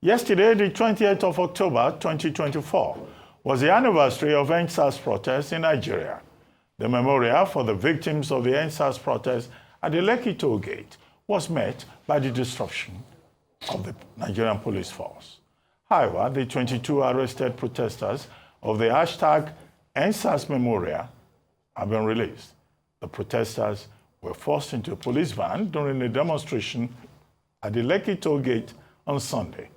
Yesterday, the 28th of October 2024, was the anniversary of Endsars protests in Nigeria. The memorial for the victims of the Endsars protests at the Lekki Toll Gate was met by the disruption of the Nigerian police force. However, the 22 arrested protesters of the hashtag Endsars Memorial have been released. The protesters were forced into a police van during a demonstration at the Lekki Toll Gate on Sunday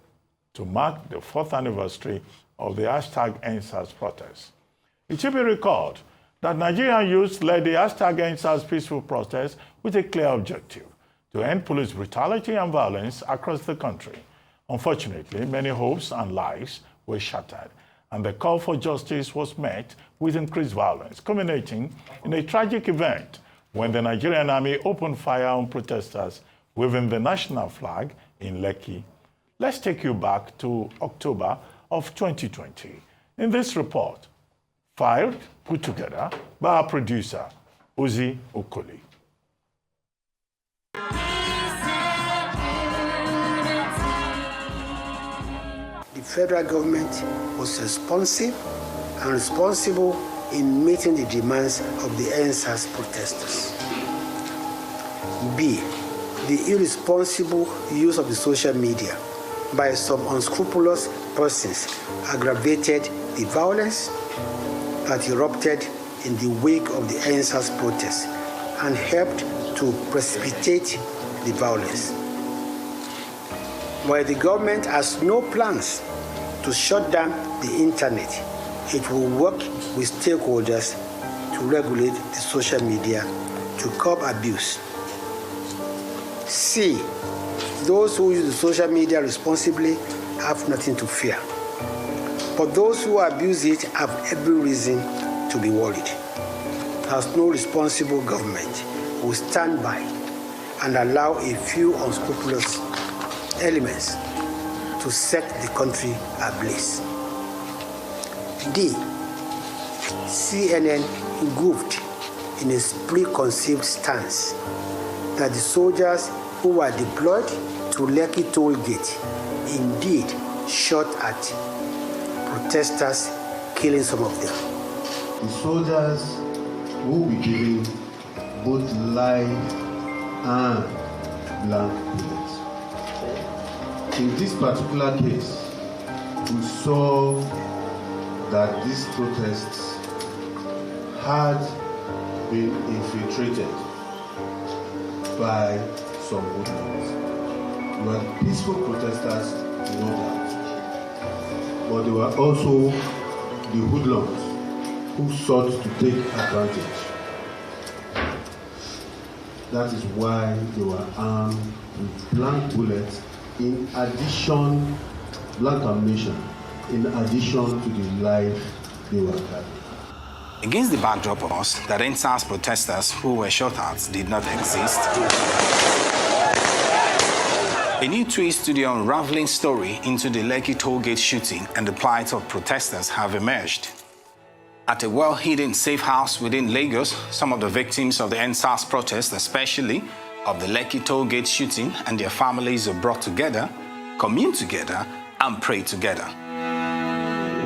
to mark the 4th anniversary of the hashtag Endsars protests. It should be recalled that Nigerian youth led the hashtag Endsars peaceful protest with a clear objective: to end police brutality and violence across the country. Unfortunately, many hopes and lives were shattered, and the call for justice was met with increased violence, culminating in a tragic event when the Nigerian army opened fire on protesters waving the national flag in Lekki. Let's take you back to October of 2020. In this report, put together by our producer, Uzi Okoli. The federal government was responsive and responsible in meeting the demands of the Endsars protesters. B. The irresponsible use of the social media by some unscrupulous persons aggravated the violence that erupted in the wake of the Endsars protests and helped to precipitate the violence. While the government has no plans to shut down the internet, it will work with stakeholders to regulate the social media to curb abuse. C. Those who use the social media responsibly have nothing to fear. But those who abuse it have every reason to be worried, as no responsible government will stand by and allow a few unscrupulous elements to set the country ablaze. D. CNN engulfed in a preconceived stance that the soldiers who were deployed to Lekki Toll Gate indeed shot at protesters, killing some of them. The soldiers will be given both live and blank bullets. In this particular case, we saw that these protests had been infiltrated by some hoodlums. We were peaceful protesters, no doubt, but they were also the hoodlums who sought to take advantage. That is why they were armed with blank bullets, in addition, blank ammunition, in addition to the life they were carrying. Against the backdrop of us that Endsars protesters who were shot at did not exist, a new twist to the unraveling story into the Lekki Toll Gate shooting and the plight of protesters have emerged. At a well-hidden safe house within Lagos, some of the victims of the Endsars protest, especially of the Lekki Toll Gate shooting, and their families are brought together, commune together, and pray together.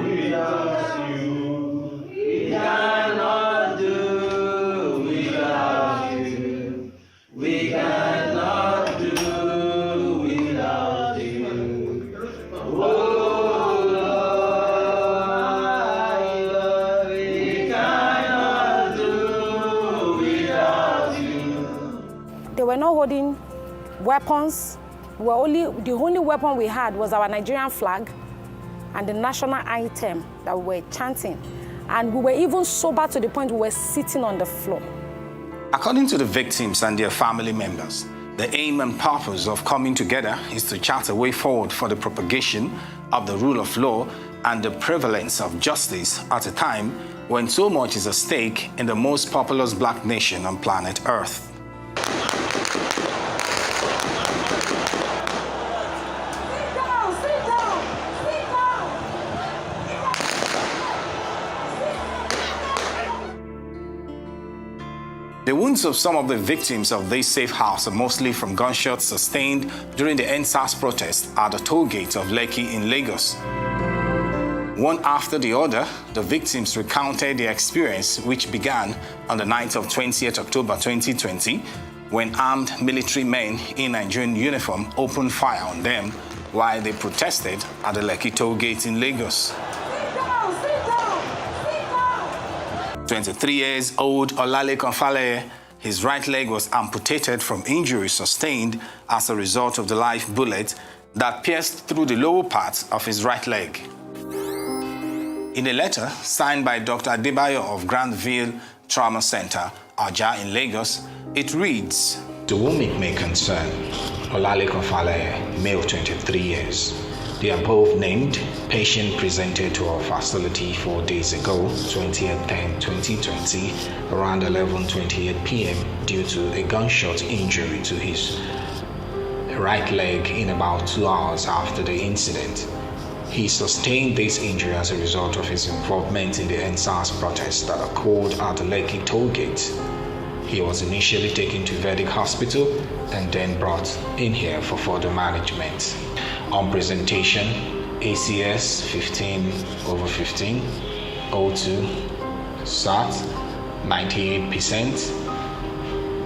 We love you. We cannot do without you. We cannot do without you. Oh Lord, we cannot do without you. They were not holding weapons. The only weapon we had was our Nigerian flag and the national anthem that we were chanting. And we were even sober to the point we were sitting on the floor. According to the victims and their family members, the aim and purpose of coming together is to chart a way forward for the propagation of the rule of law and the prevalence of justice at a time when so much is at stake in the most populous black nation on planet Earth. The wounds of some of the victims of this safe house are mostly from gunshots sustained during the Endsars protest at the toll gate of Lekki in Lagos. One after the other, the victims recounted their experience, which began on the night of 20th October 2020, when armed military men in Nigerian uniform opened fire on them while they protested at the Lekki Toll Gate in Lagos. 23 years old Olalekan Faleye, his right leg was amputated from injuries sustained as a result of the live bullet that pierced through the lower part of his right leg. In a letter signed by Dr. Adebayo of Granville Trauma Center, Aja in Lagos, it reads, To whom it may concern, Olalekan Faleye, male 23 years. The above named patient presented to our facility 4 days ago, 20/10/2020, around 11:28 p.m. due to a gunshot injury to his right leg in about 2 hours after the incident. He sustained this injury as a result of his involvement in the Endsars protests that occurred at the Lekki Toll Gate. He was initially taken to Vedic Hospital and then brought in here for further management. On presentation, ACS 15/15, O2, SAT 98%,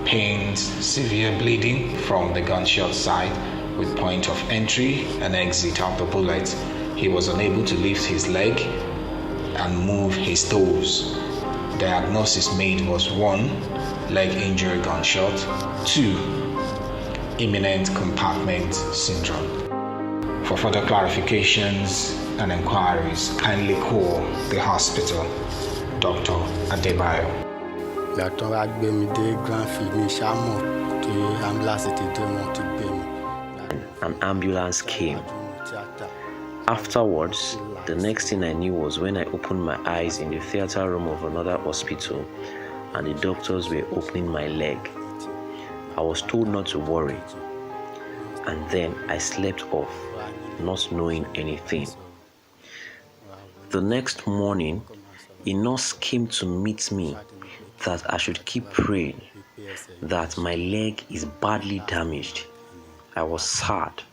pains, severe bleeding from the gunshot site with point of entry and exit of the bullet. He was unable to lift his leg and move his toes. Diagnosis made was 1, leg injury gunshot, 2, imminent compartment syndrome. For further clarifications and inquiries, kindly call the hospital, Dr. Adebayo. An ambulance came. Afterwards, the next thing I knew was when I opened my eyes in the theater room of another hospital and the doctors were opening my leg. I was told not to worry, and then I slept off, not knowing anything. The next morning, a nurse came to meet me that I should keep praying, that my leg is badly damaged. I was sad.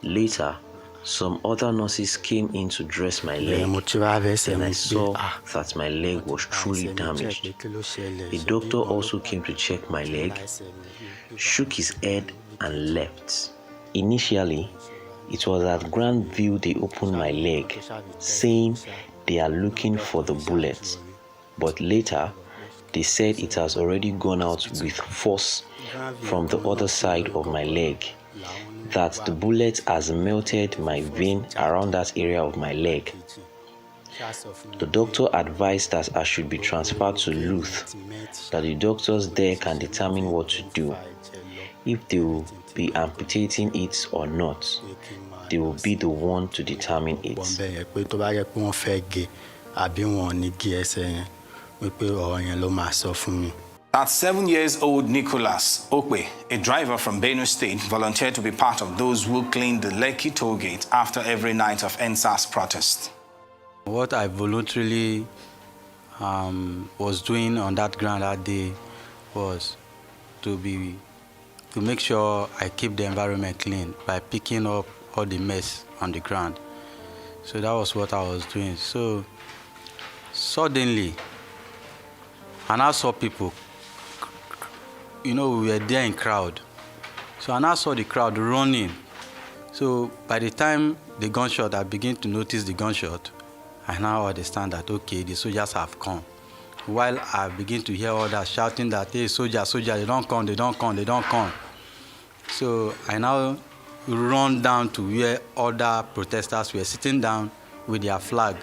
Later, some other nurses came in to dress my leg, and I saw that my leg was truly damaged. A doctor also came to check my leg, shook his head and left. Initially, it was at Granville they opened my leg, saying they are looking for the bullet. But later, they said it has already gone out with force from the other side of my leg, that the bullet has melted my vein around that area of my leg. The doctor advised that I should be transferred to Luth, that the doctors there can determine what to do. If they will be amputating it or not, they will be the one to determine it. That 7-year-old Nicholas Okwe, a driver from Benue State, volunteered to be part of those who cleaned the Lekki Toll Gate after every night of Endsars protest. What I voluntarily was doing on that ground that day was to make sure I keep the environment clean by picking up all the mess on the ground. So that was what I was doing. So suddenly, and I saw people, we were there in crowd. So and I saw the crowd running. So by the time the gunshot, I began to notice the gunshot, I now understand that, okay, the soldiers have come. While I begin to hear others shouting that, hey, soldiers, they don't come, they don't come, they don't come. So I now run down to where other protesters were sitting down with their flag,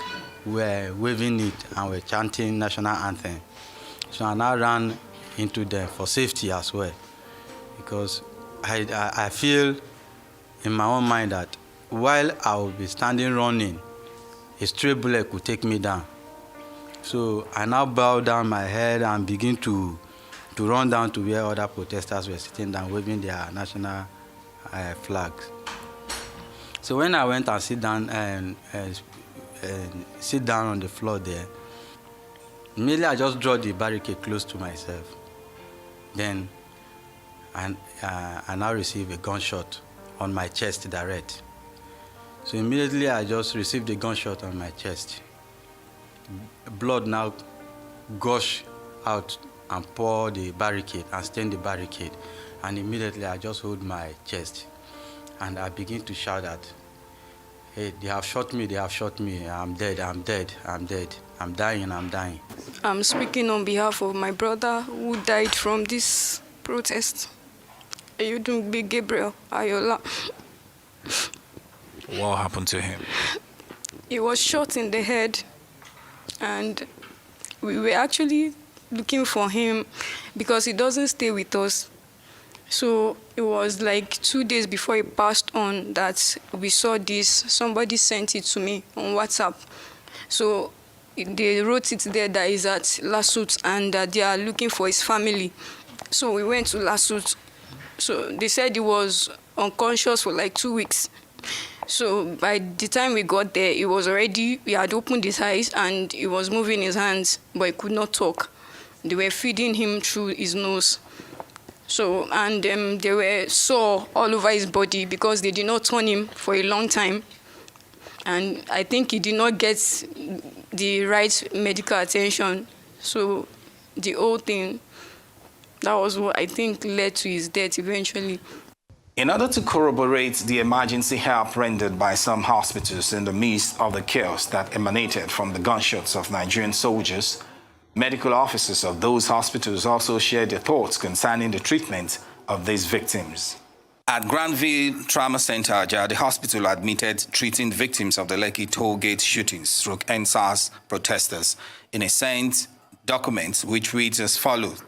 were waving it and were chanting national anthem. So I now ran into them for safety as well, because I feel in my own mind that while I will be standing running, a stray bullet could take me down. So I now bow down my head and begin to run down to where other protesters were sitting down, waving their national flags. So when I went and sit down on the floor there, immediately I just draw the barricade close to myself. Then I now received a gunshot on my chest direct. So immediately I just received a gunshot on my chest. Blood now gushed out and pour the barricade and stain the barricade. And immediately I just hold my chest and I begin to shout that, hey, they have shot me, I'm dead, I'm dead, I'm dead, I'm dying, I'm dying. I'm speaking on behalf of my brother who died from this protest. Ayodunbe Gabriel Ayola. What happened to him? He was shot in the head, and we were actually looking for him because he doesn't stay with us. So it was like 2 days before he passed on that we saw this. Somebody sent it to me on WhatsApp. So they wrote it there that he's at Lasut and that they are looking for his family. So we went to Lasut. So they said he was unconscious for like 2 weeks. So by the time we got there, he had opened his eyes and he was moving his hands, but he could not talk. They were feeding him through his nose. So, and they were sore all over his body because they did not turn him for a long time. And I think he did not get the right medical attention. So the whole thing, that was what I think led to his death eventually. In order to corroborate the emergency help rendered by some hospitals in the midst of the chaos that emanated from the gunshots of Nigerian soldiers, medical officers of those hospitals also shared their thoughts concerning the treatment of these victims. At Granville Trauma Center, the hospital admitted treating victims of the Lekki Toll Gate shootings through Endsars protesters in a signed document which reads as follows.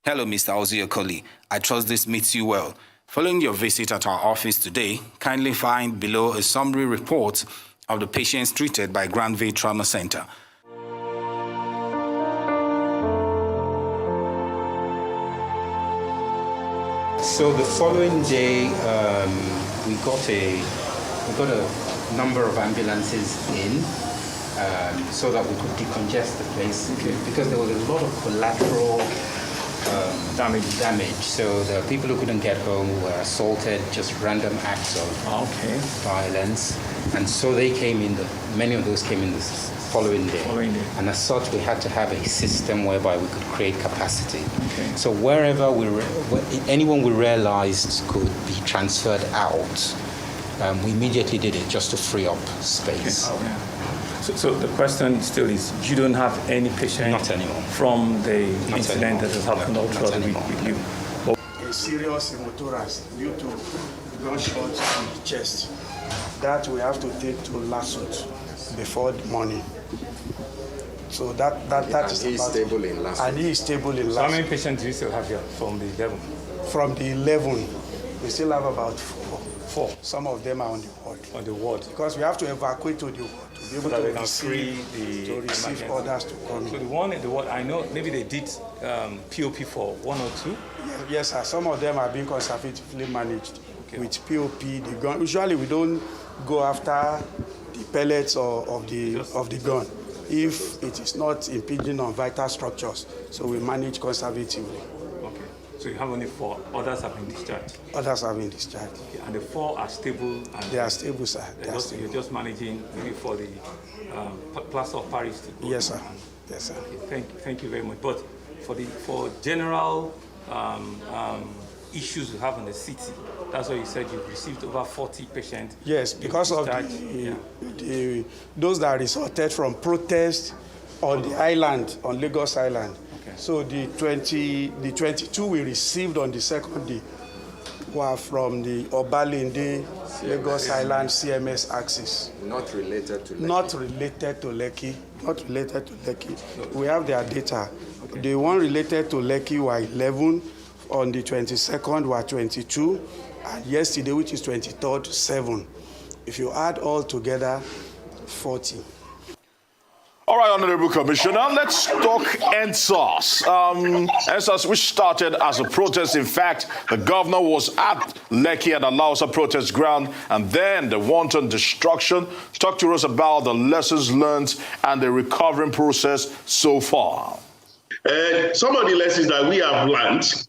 Hello, Mr. Oziokoli. I trust this meets you well. Following your visit at our office today, kindly find below a summary report of the patients treated by Granville Trauma Center. So the following day, we got a number of ambulances in so that we could decongest the place because there was a lot of collateral damage. So the people who couldn't get home were assaulted, just random acts of violence, and so they came in. Many of those came in the following day. And as such, we had to have a system whereby we could create capacity. So wherever anyone we realized could be transferred out, we immediately did it just to free up space. So the question still is, you don't have any patient from the incident that has happened all throughout the week with you? A serious hemothorax due to gunshots in the chest. That we have to take to Lasut before the morning. So that is he is stable in Lasut. And he is stable in Lasut. So how many patients do you still have here from the 11? From the 11, we still have about four. Some of them are on the ward. On the ward? Because we have to evacuate to the ward to be able to receive orders to come in. So the one in the ward, I know maybe they did POP for 1 or 2? Yes, sir. Some of them are being conservatively managed with POP, the gun. Usually we don't go after the pellets of the gun if it is not impinging on vital structures. So we manage conservatively. Okay. So you have only 4. Others have been discharged? Others have been discharged. Okay. And the 4 are stable? And they are stable, sir. You're just managing maybe for the plaster of Paris to go? Yes, sir. Yes, sir. Okay. Thank you very much. But for general issues we have in the city, that's why you said you've received over 40 patients. Yes, because of those that resulted from protests on the island, on Lagos Island. Okay. So the 22 we received on the second day were from the Obalende, Lagos Island CMS axis. Not related to Lekki. Not related to Lekki. Not related to Lekki. We have their data. Okay. The one related to Lekki were 11. On the 22nd were 22. And yesterday, which is 23rd, 7. If you add all together, 40. All right, Honorable Commissioner, let's talk Endsars. Endsars, which started as a protest. In fact, the governor was at Lekki at the Lausa protest ground, and then the wanton destruction. Talk to us about the lessons learned and the recovering process so far. Some of the lessons that we have learned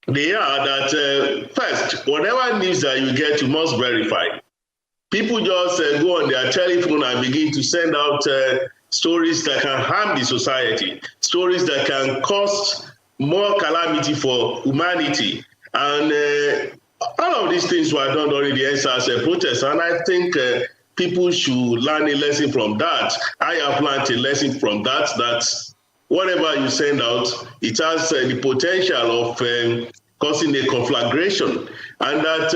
They are that first, whatever news that you get, you must verify. People just go on their telephone and begin to send out stories that can harm the society, stories that can cause more calamity for humanity. And all of these things were done during the Endsars protest. And I think people should learn a lesson from that. I have learned a lesson from that, that whatever you send out, it has the potential of causing a conflagration. And that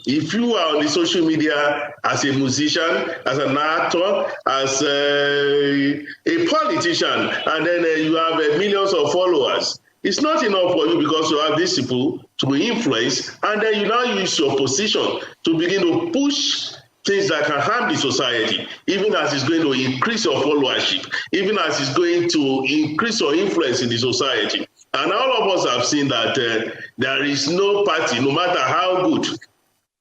if you are on the social media as a musician, as an actor, as a politician, and then you have millions of followers, it's not enough for you because you have these people to influence, and then you now use your position to begin to push things that can harm the society, even as it's going to increase your followership, even as it's going to increase your influence in the society. And all of us have seen that there is no party, no matter how good,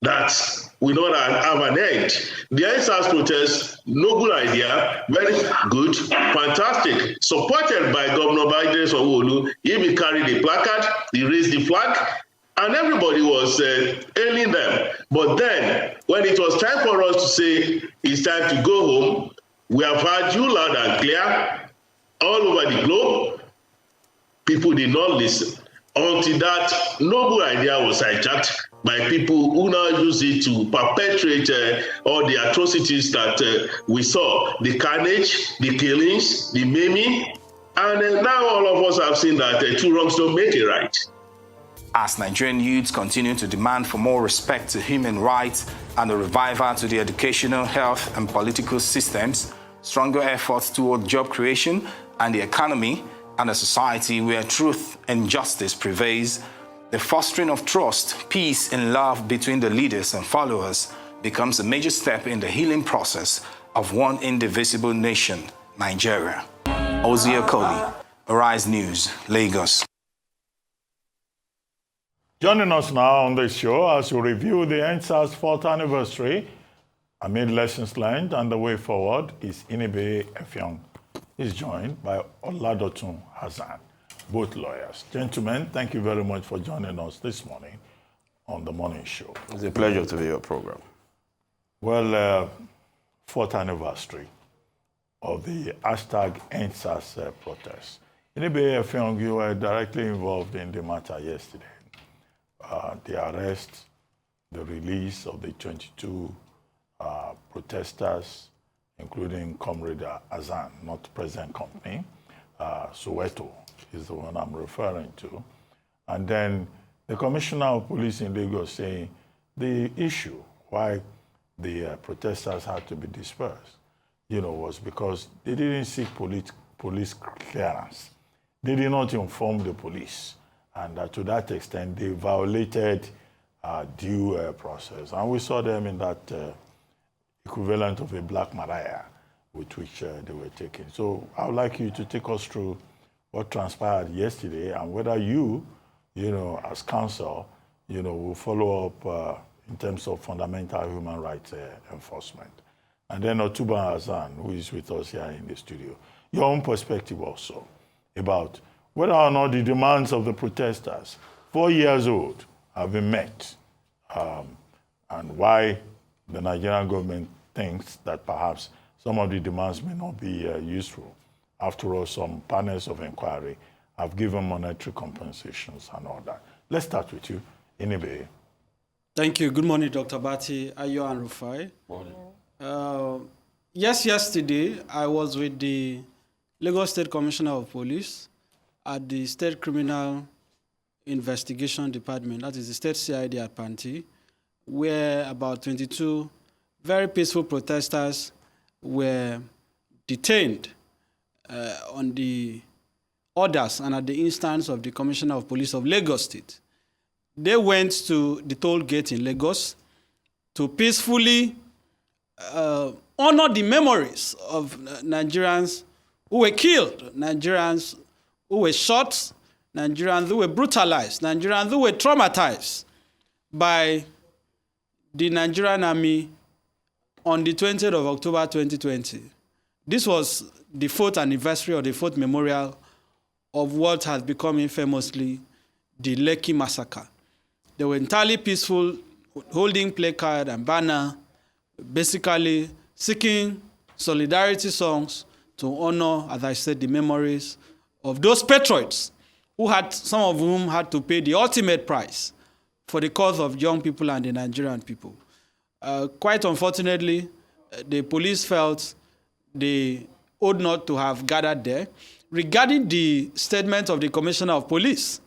that will not have an end. The Endsars protest, no good idea, very good, fantastic, supported by Governor Biden Sanwo-Olu. He carried the placard, he raised the flag, and everybody was hailing them. But then, when it was time for us to say it's time to go home, we have heard you loud and clear all over the globe. People did not listen until that noble idea was hijacked by people who now use it to perpetrate all the atrocities that we saw, the carnage, the killings, the maiming, and now all of us have seen that two wrongs don't make a right. As Nigerian youths continue to demand for more respect to human rights and a revival to the educational, health, and political systems, stronger efforts toward job creation and the economy, and a society where truth and justice prevails, the fostering of trust, peace, and love between the leaders and followers becomes a major step in the healing process of one indivisible nation, Nigeria. Ozia Koli, Arise News, Lagos. Joining us now on the show as we review the Endsars 4th anniversary amid lessons learned and the way forward is Inibehe Effiong. He's joined by Oladotun Hassan, both lawyers. Gentlemen, thank you very much for joining us this morning on the morning show. It's a pleasure to be your program. Well, 4th anniversary of the hashtag Endsars protest. Inibehe Effiong, you were directly involved in the matter yesterday. The arrest, the release of the 22 protesters, including Comrade Hassan, not present company, Soweto is the one I'm referring to. And then the Commissioner of Police in Lagos saying the issue why the protesters had to be dispersed, was because they didn't seek police clearance. They did not inform the police. And to that extent, they violated due process. And we saw them in that equivalent of a Black Maria with which they were taken. So I would like you to take us through what transpired yesterday and whether you, as counsel, will follow up in terms of fundamental human rights enforcement. And then Otuba Hassan, who is with us here in the studio, your own perspective also about whether or not the demands of the protesters, 4 years old, have been met, and why the Nigerian government thinks that perhaps some of the demands may not be useful. After all, some panels of inquiry have given monetary compensations and all that. Let's start with you, Inibehe. Thank you. Good morning, Dr. Bati, Ayo, and Rufai. Morning. Yesterday, I was with the Lagos State Commissioner of Police at the State Criminal Investigation Department, that is the State CID at Panti, where about 22 very peaceful protesters were detained on the orders and at the instance of the Commissioner of Police of Lagos State. They went to the toll gate in Lagos to peacefully honor the memories of Nigerians who were killed, Nigerians who were shot, Nigerians who were brutalized, Nigerians who were traumatized by the Nigerian army on the 20th of October 2020. This was the 4th anniversary or the 4th memorial of what has become infamously the Lekki Massacre. They were entirely peaceful, holding placard and banner, basically seeking solidarity songs to honor, as I said, the memories of those patriots who had, some of whom had to pay the ultimate price for the cause of young people and the Nigerian people. Quite unfortunately, the police felt they ought not to have gathered there. Regarding the statement of the Commissioner of Police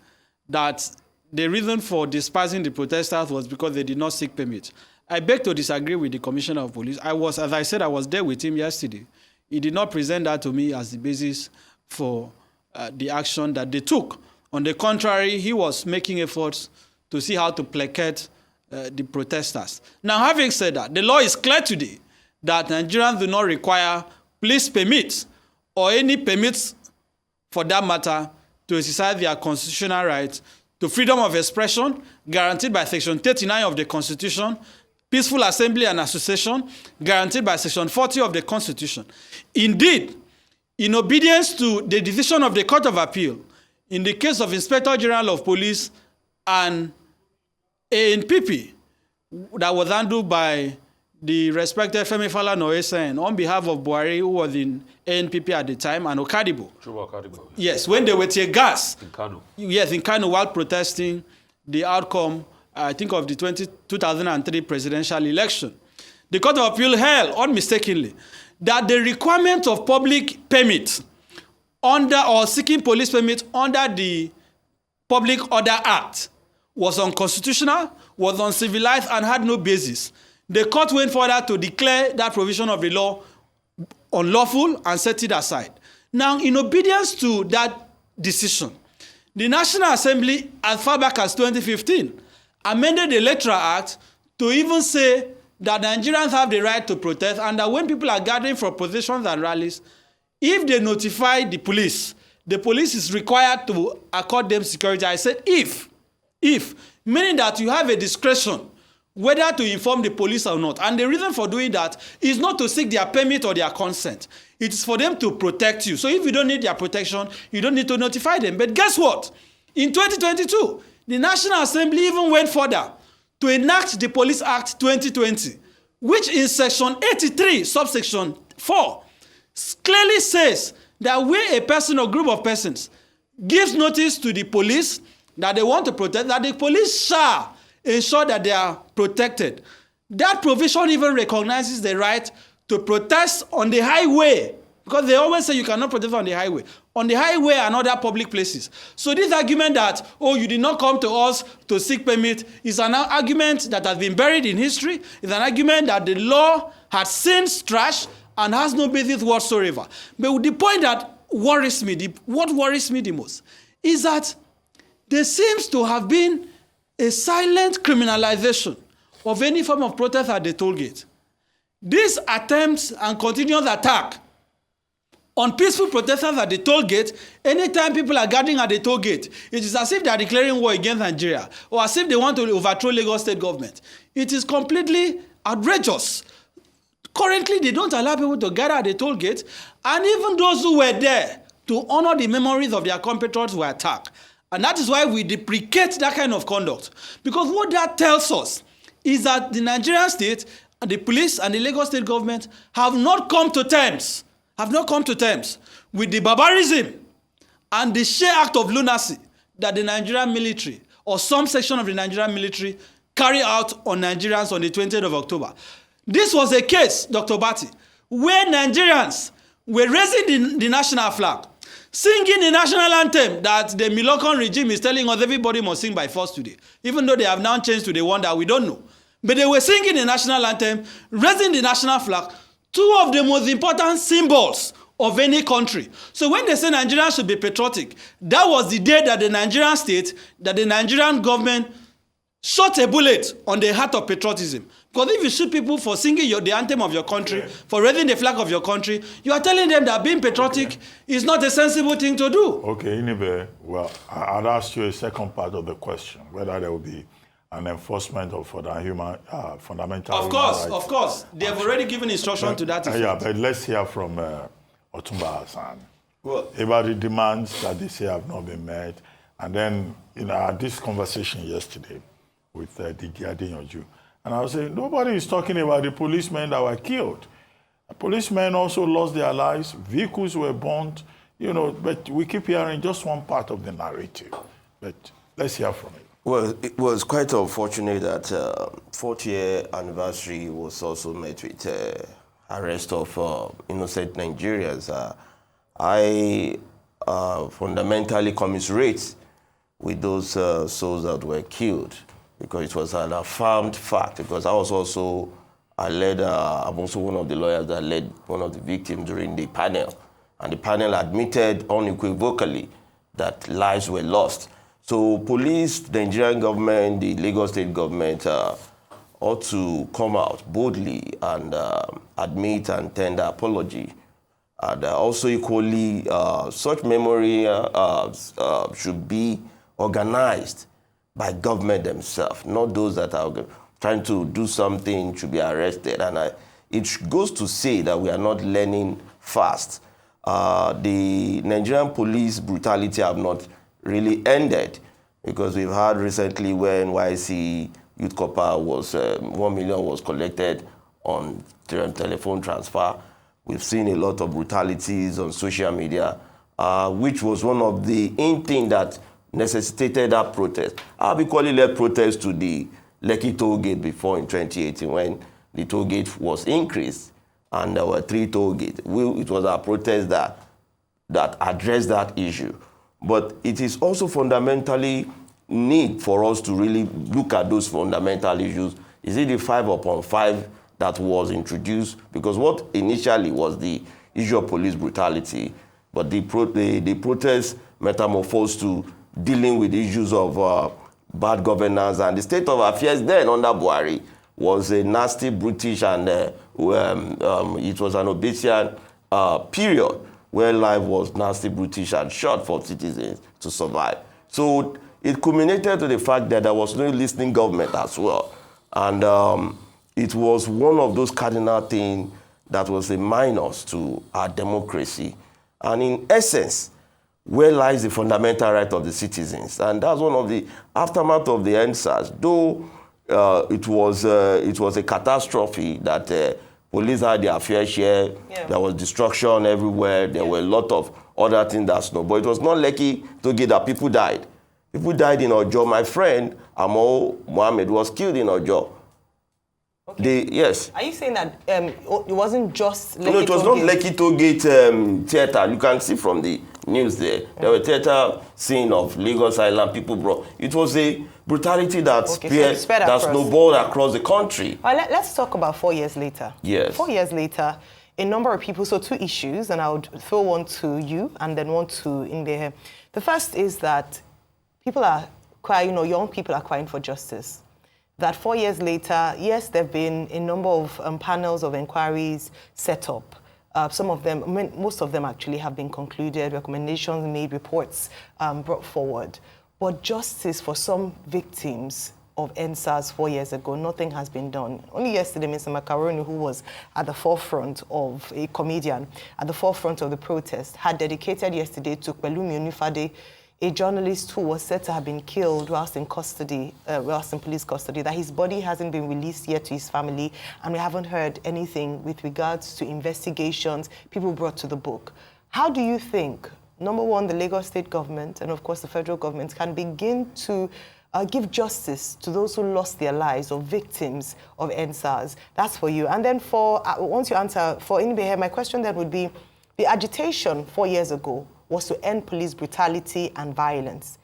that the reason for dispersing the protesters was because they did not seek permit, I beg to disagree with the Commissioner of Police. As I said, I was there with him yesterday. He did not present that to me as the basis for the action that they took. On the contrary, he was making efforts to see how to placate the protesters. Now, having said that, the law is clear today that Nigerians do not require police permits or any permits, for that matter, to exercise their constitutional right to freedom of expression guaranteed by Section 39 of the Constitution, peaceful assembly and association guaranteed by Section 40 of the Constitution. Indeed, in obedience to the decision of the Court of Appeal, in the case of Inspector General of Police and ANPP that was handled by the respected Femi Falana on behalf of Buhari, who was in ANPP at the time, and Okadibo. Yes, when they were tear gas. In Kano. Yes, in Kano, while protesting the outcome, I think, of the 2003 presidential election. The Court of Appeal held, unmistakably, that the requirement of public permit under or seeking police permit under the Public Order Act was unconstitutional, was uncivilized, and had no basis. The court went further to declare that provision of the law unlawful and set it aside. Now, in obedience to that decision, the National Assembly, as far back as 2015, amended the Electoral Act to even say that Nigerians have the right to protest, and that when people are gathering for positions and rallies, if they notify the police is required to accord them security. I said if, meaning that you have a discretion whether to inform the police or not. And the reason for doing that is not to seek their permit or their consent. It is for them to protect you. So if you don't need their protection, you don't need to notify them. But guess what? In 2022, the National Assembly even went further to enact the Police Act 2020, which in Section 83, subsection 4, clearly says that when a person or group of persons gives notice to the police that they want to protest, that the police shall ensure that they are protected. That provision even recognizes the right to protest on the highway, because they always say you cannot protest on the highway and other public places. So this argument that, oh, you did not come to us to seek permit is an argument that has been buried in history. It's an argument that the law has since trashed and has no basis whatsoever. But the point that worries me, what worries me the most, is that there seems to have been a silent criminalization of any form of protest at the toll gate. These attempts and continuous attack on peaceful protesters at the toll gate, anytime people are gathering at the toll gate, it is as if they are declaring war against Nigeria, or as if they want to overthrow Lagos state government. It is completely outrageous. Currently, they don't allow people to gather at the toll gate, and even those who were there to honor the memories of their compatriots were attacked. And that is why we deprecate that kind of conduct. Because what that tells us is that the Nigerian state, and the police and the Lagos state government have not come to terms with the barbarism and the sheer act of lunacy that the Nigerian military or some section of the Nigerian military carry out on Nigerians on the 20th of October. This was a case, Dr. Bati, where Nigerians were raising the national flag, singing the national anthem that the Milocon regime is telling us everybody must sing by force today, even though they have now changed to the one that we don't know. But they were singing the national anthem, raising the national flag, two of the most important symbols of any country. So when they say Nigerians should be patriotic, that was the day that the Nigerian state, that the Nigerian government shot a bullet on the heart of patriotism. Because if you shoot people for singing the anthem of your country, for raising the flag of your country, you are telling them that being patriotic is not a sensible thing to do. Okay, Inibehe, well, I'd ask you a second part of the question, whether there will be an enforcement of fundamental rights. Of course. They have already given instruction to that effect. Yeah, but let's hear from Otumba Hassan about the demands that they say have not been met, And then, you know, I had this conversation yesterday with Digi Adeyanju, and I was saying, nobody is talking about the policemen that were killed. Policemen also lost their lives, vehicles were burnt, you know, but we keep hearing just one part of the narrative. But let's hear from it. Well, it was quite unfortunate that 40th anniversary was also met with arrest of innocent Nigerians. I fundamentally commiserate with those souls that were killed, because it was an affirmed fact, because I'm also one of the lawyers that led one of the victims during the panel. And the panel admitted unequivocally that lives were lost. So police, the Nigerian government, the Lagos state government ought to come out boldly and admit and tender apology. And also equally, such memory should be organized by government themselves, not those that are trying to do something should be arrested. And it goes to say that we are not learning fast. The Nigerian police brutality have not really ended, because we've heard recently when NYC Youth Corps was 1 million was collected on telephone transfer. We've seen a lot of brutalities on social media, which was one of the things that necessitated that protest. I've equally led protests to the Lekki Toll Gate before in 2018 when the toll gate was increased and there were 3 toll gates. It was our protest that addressed that issue. But it is also fundamentally need for us to really look at those fundamental issues. Is it the 5 upon 5 that was introduced? Because what initially was the issue of police brutality, but the protest metamorphosed to dealing with issues of bad governance, and the state of affairs then under Buhari was a nasty, brutish, and it was an Obesian period where life was nasty, brutish, and short for citizens to survive. So it culminated to the fact that there was no listening government as well. And it was one of those cardinal things that was a minus to our democracy. And in essence, where lies the fundamental right of the citizens? And that's one of the aftermath of the Endsars. Though it was a catastrophe that police had their fair share, there was destruction everywhere, there were a lot of other things that snowballed. But it was not Lekki Toll Gate that people died. People died in Ojo. My friend, Amo Mohammed, was killed in Ojo. Okay. Yes. Are you saying that it wasn't just Lekki? No, it was not Lekki Toll Gate theater. You can see from the news there. There were theater scene of Lagos Island people brought. It was a brutality that snowballed across the country. Let's talk about 4 years later. Yes. 4 years later, a number of people, so 2 issues, and I would throw one to you and then one to Inibehe. The first is that people are crying, young people are crying for justice. That 4 years later, yes, there have been a number of panels of inquiries set up. Some of them, most of them actually have been concluded, recommendations made, reports brought forward. But justice for some victims of Endsars 4 years ago, nothing has been done. Only yesterday, Mr. Macaroni, who was at the forefront of, a comedian, at the forefront of the protest, had dedicated yesterday to Pelumi Onifade, a journalist who was said to have been killed whilst in custody, whilst in police custody, that his body hasn't been released yet to his family, and we haven't heard anything with regards to investigations, people brought to the book. How do you think, number one, the Lagos state government and, of course, the federal government can begin to give justice to those who lost their lives or victims of Endsars? That's for you. And then once you answer, for Inibehe, my question then would be, the agitation 4 years ago was to end police brutality and violence.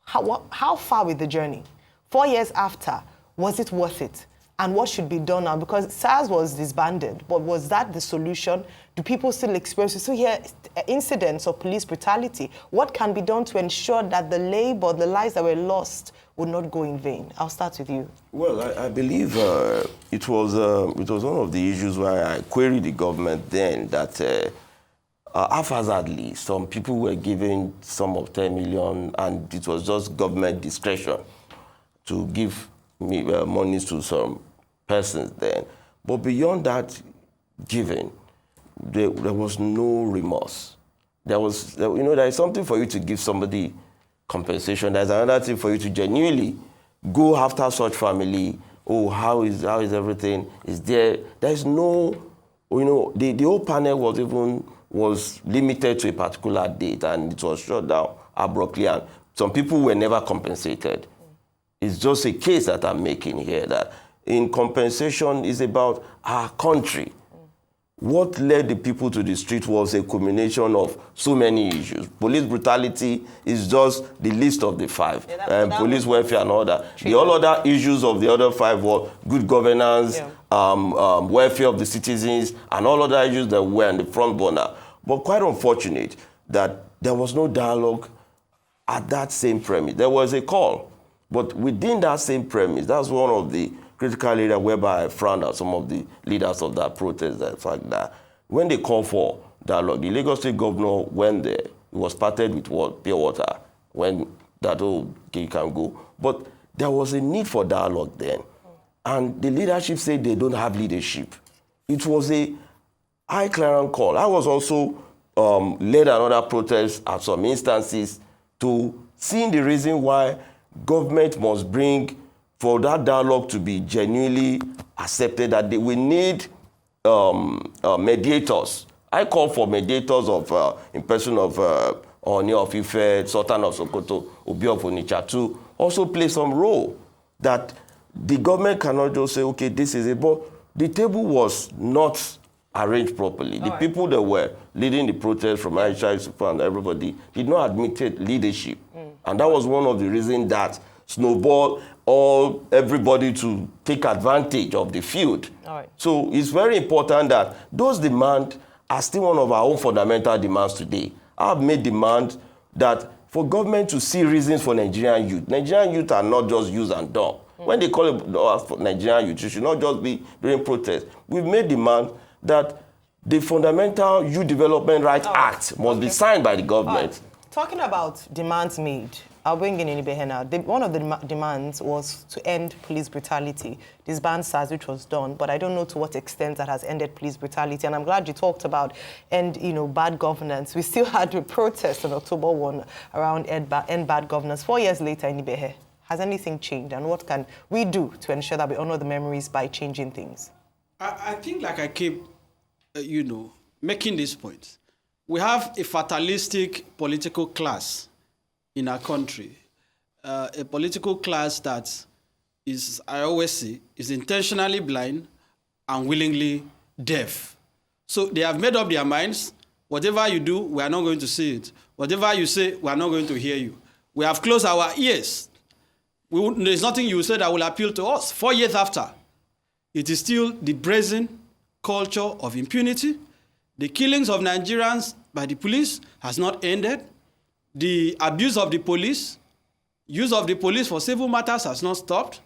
How far with the journey? 4 years after, was it worth it? And what should be done now? Because SARS was disbanded, but was that the solution? Do people still experience incidents of police brutality? What can be done to ensure that the labor, the lives that were lost would not go in vain? I'll start with you. Well, I believe it was one of the issues where I queried the government then that haphazardly, some people were given sum of 10 million, and it was just government discretion to give monies to some persons then. But beyond that giving, there was no remorse. There is something for you to give somebody compensation. There's another thing for you to genuinely go after such family. Oh, how is everything? Is there is no, the whole panel was limited to a particular date, and it was shut down abruptly, and some people were never compensated. It's just a case that I'm making here, that in compensation is about our country. What led the people to the street was a culmination of so many issues. Police brutality is just the least of the 5. Police welfare and all that. The all other issues of the other 5 were good governance, welfare of the citizens, and all other issues that were in the front burner. But quite unfortunate that there was no dialogue at that same premise. There was a call, but within that same premise, that's one of the critical area whereby I frowned at some of the leaders of that protest. The fact that when they called for dialogue, the Lagos State governor went there. It was started with pure water, when that okay, can go. But there was a need for dialogue then. And the leadership said they don't have leadership. It was a high clarion call. I was also led another protest at some instances to seeing the reason why government must bring for that dialogue to be genuinely accepted, that they will need mediators. I call for mediators in person of Oni of Ife, Sultan of Sokoto, Obi of Onitsha, to also play some role, that the government cannot just say, okay, this is it. But the table was not arranged properly. The people that were leading the protest from Aisha and everybody did not admit leadership. And that was one of the reasons that snowballed everybody to take advantage of the field. So it's very important that those demands are still one of our own fundamental demands today. I've made demand that for government to see reasons for Nigerian youth. Nigerian youth are not just use and dump. When they call it for Nigerian youth, it should not just be during protest. We've made demand that the Fundamental Youth Development Rights Act must be signed by the government. Talking about demands made, I'll bring in Inibehe now. One of the demands was to end police brutality, disband Endsars, which was done, but I don't know to what extent that has ended police brutality. And I'm glad you talked about bad governance. We still had a protest on October 1 around end bad governance. 4 years later, Inibehe, has anything changed? And what can we do to ensure that we honor the memories by changing things? I think, like I keep, making this point, we have a fatalistic political class in our country, a political class that is, I always say, is intentionally blind and willingly deaf. So they have made up their minds, whatever you do, we are not going to see it. Whatever you say, we are not going to hear you. We have closed our ears. There's nothing you will say that will appeal to us. 4 years after, it is still the brazen culture of impunity. The killings of Nigerians by the police has not ended. The abuse of the police, use of the police for civil matters has not stopped.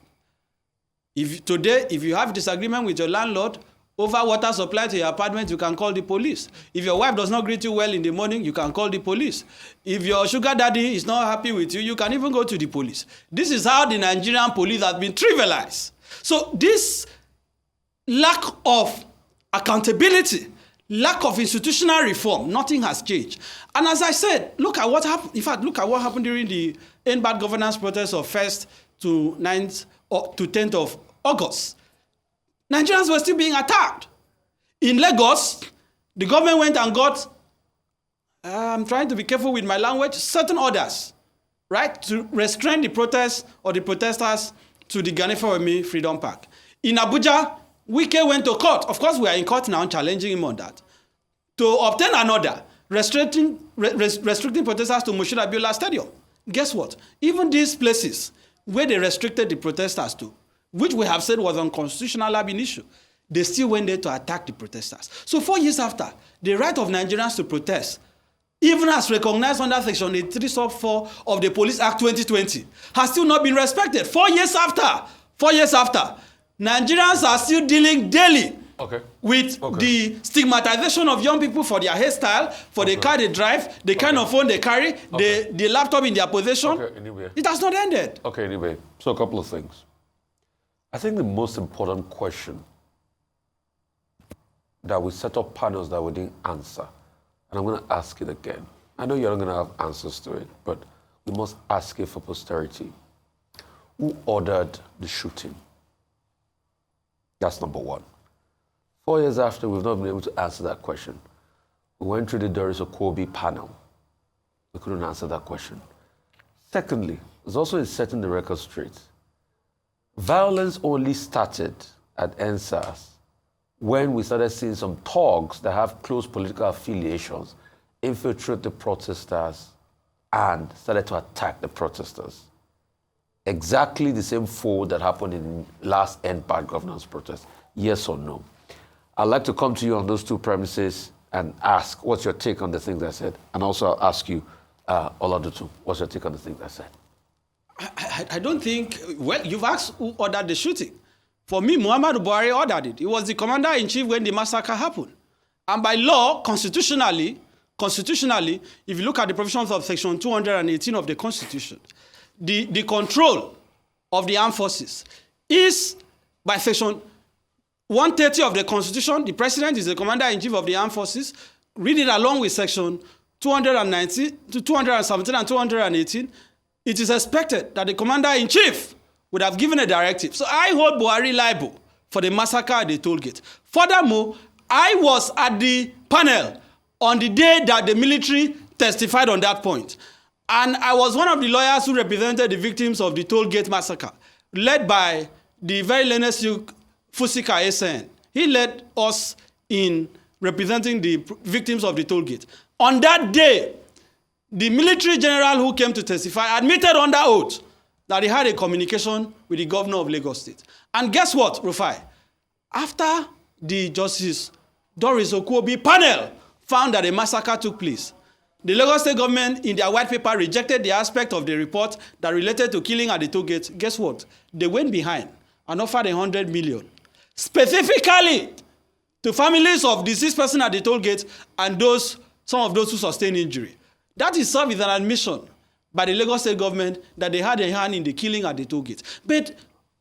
Today, if you have disagreement with your landlord over water supply to your apartment, you can call the police. If your wife does not greet you well in the morning, you can call the police. If your sugar daddy is not happy with you, you can even go to the police. This is how the Nigerian police has been trivialized. So this lack of accountability, lack of institutional reform, nothing has changed. And as I said, look at what happened. In fact, look at what happened during the End Bad Governance protest of 1st to 9th to 10th of August. Nigerians were still being attacked. In Lagos, the government went and got, I'm trying to be careful with my language, certain orders, right, to restrain the protests or the protesters to the Ganefawemi Freedom Park. In Abuja, Wike went to court. Of course, we are in court now challenging him on that. To obtain an order restricting protesters to Moshood Abiola Stadium. Guess what? Even these places where they restricted the protesters to, which we have said was unconstitutional ab initio, they still went there to attack the protesters. So 4 years after, the right of Nigerians to protest, even as recognized under Section 83 sub 4 of the Police Act 2020, has still not been respected. 4 years after, Nigerians are still dealing daily with the stigmatization of young people for their hairstyle, for the car they drive, the kind of phone they carry, the laptop in their possession. It has not ended. Okay, anyway, so a couple of things. I think the most important question that we set up panels that we didn't answer, and I'm going to ask it again. I know you're not going to have answers to it, but we must ask it for posterity. Who ordered the shooting? That's number one. 4 years after, we've not been able to answer that question. We went through the Doris Okobi panel. We couldn't answer that question. Secondly, there's also in setting the record straight. Violence only started at Endsars when we started seeing some thugs that have close political affiliations infiltrate the protesters and started to attack the protesters. Exactly the same fold that happened in last End Bad Governance protest. Yes or no? I'd like to come to you on those two premises and ask, what's your take on the things I said? And also I'll ask you, Oladutu, what's your take on the things I said? I don't think, well, you've asked who ordered the shooting. For me, Muhammadu Buhari ordered it. He was the commander-in-chief when the massacre happened. And by law, constitutionally, if you look at the provisions of Section 218 of the Constitution, the control of the armed forces is by Section 130 of the Constitution. The president is the commander-in-chief of the armed forces. Read it along with Section 217 and 218. It is expected that the commander-in-chief would have given a directive. So I hold Buhari liable for the massacre at the toll gate. Furthermore, I was at the panel on the day that the military testified on that point. And I was one of the lawyers who represented the victims of the toll gate massacre, led by the very learned Fusika Hassan. He led us in representing the victims of the toll gate. On that day, the military general who came to testify admitted under oath that he had a communication with the governor of Lagos State. And guess what, Rufai? After the Justice Doris Okobi panel found that a massacre took place, the Lagos State government, in their white paper, rejected the aspect of the report that related to killing at the toll gate. Guess what? They went behind and offered 100 million, specifically to families of deceased persons at the toll gate and some of those who sustained injury. That is served as an admission by the Lagos State government that they had a hand in the killing at the toll gate. But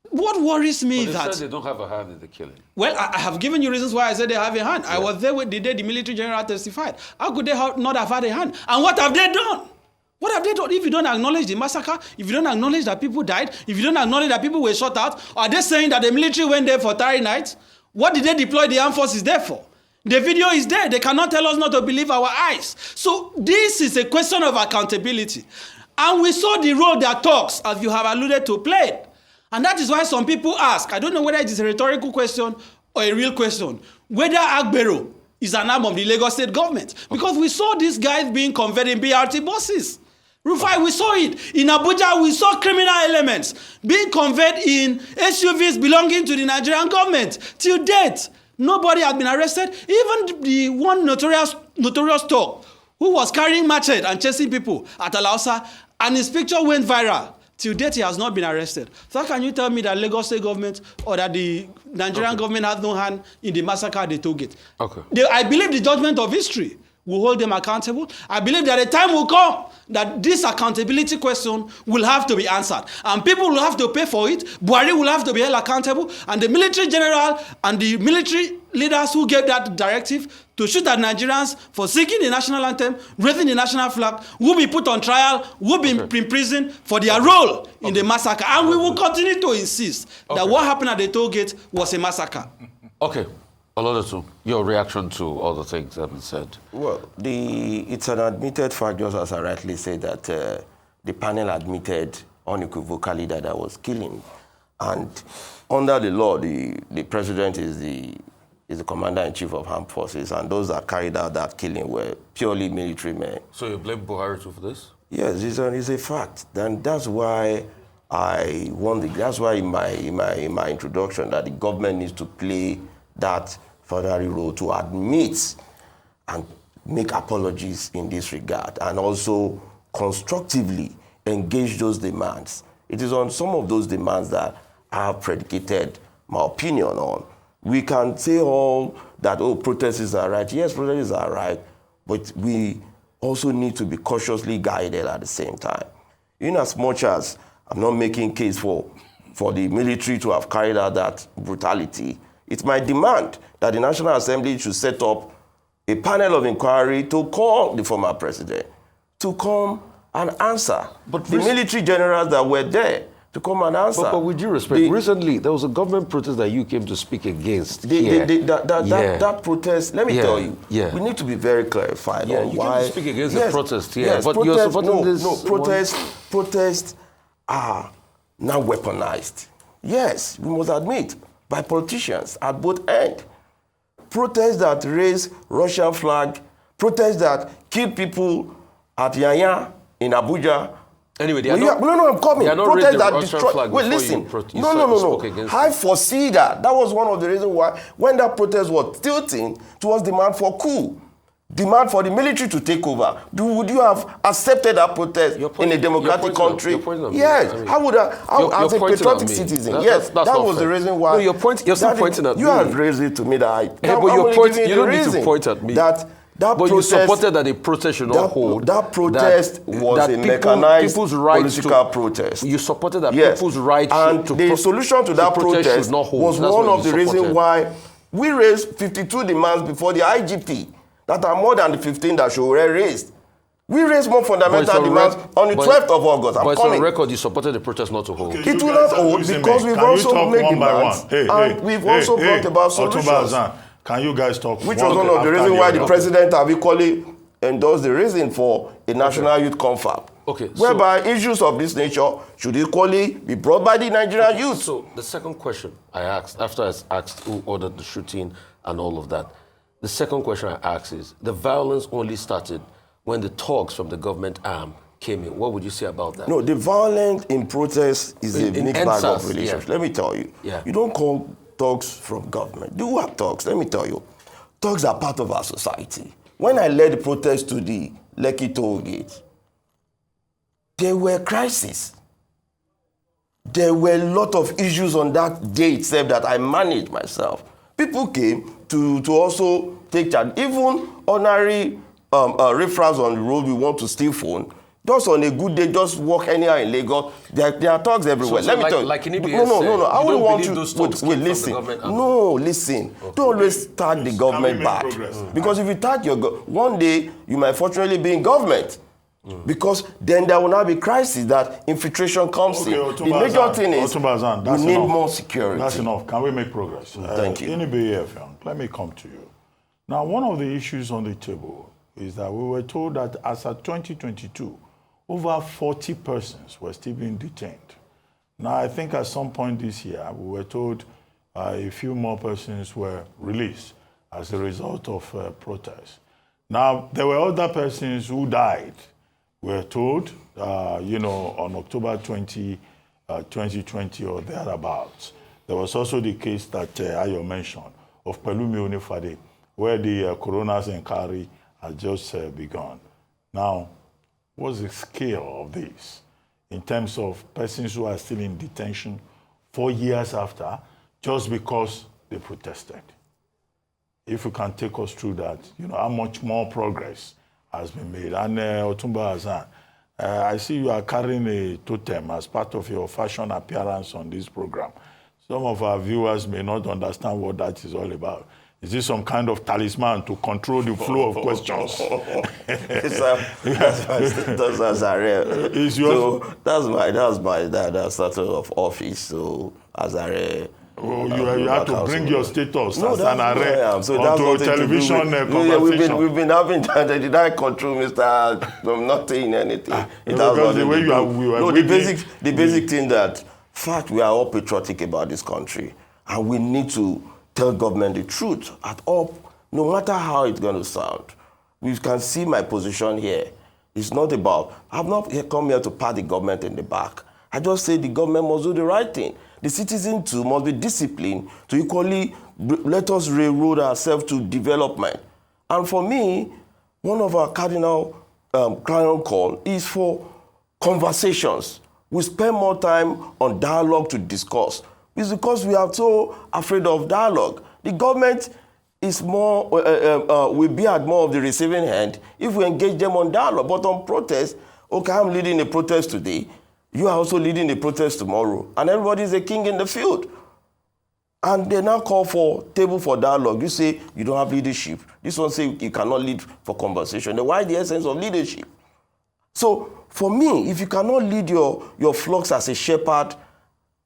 what worries me is that... They said they don't have a hand in the killing. Well, I have given you reasons why I said they have a hand. Yeah. I was there the day the military general testified. How could they not have had a hand? And what have they done? What have they done? If you don't acknowledge the massacre, if you don't acknowledge that people died, if you don't acknowledge that people were shot out, are they saying that the military went there for Tarry nights? What did they deploy the armed forces there for? The video is there. They cannot tell us not to believe our eyes. So this is a question of accountability. And we saw the role that talks, as you have alluded to, played. And that is why some people ask, I don't know whether it is a rhetorical question or a real question, whether Agbero is an arm of the Lagos State government. Because we saw these guys being converted in BRT buses. Rufai, we saw it. In Abuja, we saw criminal elements being converted in SUVs belonging to the Nigerian government. Till date, nobody has been arrested. Even the one notorious thug who was carrying machete and chasing people at Alausa, and his picture went viral. Till date, he has not been arrested. So how can you tell me that Lagos State government or that the Nigerian government has no hand in the massacre at the toll gate? Okay. I believe the judgment of history will hold them accountable. I believe that a time will come that this accountability question will have to be answered. And people will have to pay for it. Buhari will have to be held accountable. And the military general and the military leaders who gave that directive to shoot at Nigerians for singing the national anthem, raising the national flag, will be put on trial, will be in prison for their role in the massacre. And we will continue to insist that what happened at the toll gate was a massacre. Okay. Oladutu, your reaction to all the things that have been said? Well, it's an admitted fact, just as I rightly said, that the panel admitted unequivocally that there was killing. And under the law, the president is the commander-in-chief of armed forces, and those that carried out that killing were purely military men. So you blame Buhari too for this? Yes, it's a fact. And that's why that's why in my introduction that the government needs to play that further role to admit and make apologies in this regard, and also constructively engage those demands. It is on some of those demands that I have predicated my opinion on. We can say all that, protests are right. Yes, protests are right, but we also need to be cautiously guided at the same time. In as much as I'm not making case for the military to have carried out that brutality, it's my demand that the National Assembly should set up a panel of inquiry to call the former president to come and answer. But the military generals that were there to come and answer. But with due respect, recently there was a government protest that you came to speak against. That protest, let me tell you, we need to be very clarified on you why. came to speak against the protest here, yes, but protest, you're supporting this. No, protests are now weaponized. Yes, we must admit, by politicians at both ends. Protests that raise Russian flag, protests that kill people at Yanya in Abuja. Anyway, no, I'm coming. Protests that destroy. Wait, listen. No. I foresee that. That was one of the reasons why, when that protest was tilting towards demand for coup, demand for the military to take over, would you have accepted that protest in a democratic country? Yes. How would I, as a patriotic citizen? Yes, that was the reason why. No, you're still pointing at me. You have raised it to me that I. But you don't need to point at me. But protest, you supported that a protest should not hold. That protest was a mechanized political protest. You supported that people's right and the solution to that protest was one of the reasons why we raised 52 demands before the IGP that are more than the 15 that Showore raised. We raised more fundamental demands on the 12th of August. But on record, you supported the protest not to hold. Okay, it will not hold because we've also made demands and we've also brought about solutions. Can you guys talk? Which was one of the reasons why the president have equally endorsed the reason for a national youth confab. Okay. Whereby issues of this nature should equally be brought by the Nigerian youth. So the second question I asked, after I asked who ordered the shooting and all of that, the second question I asked is, the violence only started when the talks from the government arm came in. What would you say about that? No, the violence in protest is a mixed bag of relations. Let me tell you. You don't call talks from government. Do have talks, let me tell you. Talks are part of our society. When I led the protest to the Lekki Toll Gate, there were crises. There were a lot of issues on that day itself that I managed myself. People came to also take charge. Even ordinary riffraffs on the road, we want to steal phone. Just on a good day, just walk anywhere in Lagos. There are talks everywhere. Let me tell you. Like Inibehe no. I wouldn't want you. Wait, listen. No, listen. Okay. Don't always tag the government back. Because if you tag one day, you might fortunately be in government. Because then there will now be crisis that infiltration comes in. The major thing is we need more security. That's enough. Can we make progress? Thank you. Inibehe, Effiong, let me come to you. Now, one of the issues on the table is that we were told that as of 2022, over 40 persons were still being detained. Now, I think at some point this year, we were told a few more persons were released as a result of protests. Now, there were other persons who died, we're told, on October 20, 2020 or thereabouts. There was also the case that Ayo mentioned of Pelumi Onifade, where the coroner's inquiry had just begun. Now, what's the scale of this in terms of persons who are still in detention 4 years after just because they protested? If you can take us through that, how much more progress has been made. And Otumba Hassan, I see you are carrying a totem as part of your fashion appearance on this program. Some of our viewers may not understand what that is all about. Is this some kind of talisman to control the flow of questions? That's my status of office. So Azare. You have to bring your status as an array onto a television conversation. We've been having that. Did I control Mr. I'm not saying anything. The basic thing that fact we are all patriotic about this country, and we need to tell government the truth at all, no matter how it's going to sound. We can see my position here. It's not about, I've not come here to pat the government in the back. I just say the government must do the right thing. The citizen too must be disciplined to equally let us railroad ourselves to development. And for me, one of our cardinal client call is for conversations. We spend more time on dialogue to discuss. It's because we are so afraid of dialogue. The government is more, will be at more of the receiving end if we engage them on dialogue. But on protest, okay, I'm leading a protest today. You are also leading a protest tomorrow. And everybody is a king in the field. And they now call for table for dialogue. You say you don't have leadership. This one say you cannot lead for conversation. Then why the essence of leadership? So for me, if you cannot lead your flocks as a shepherd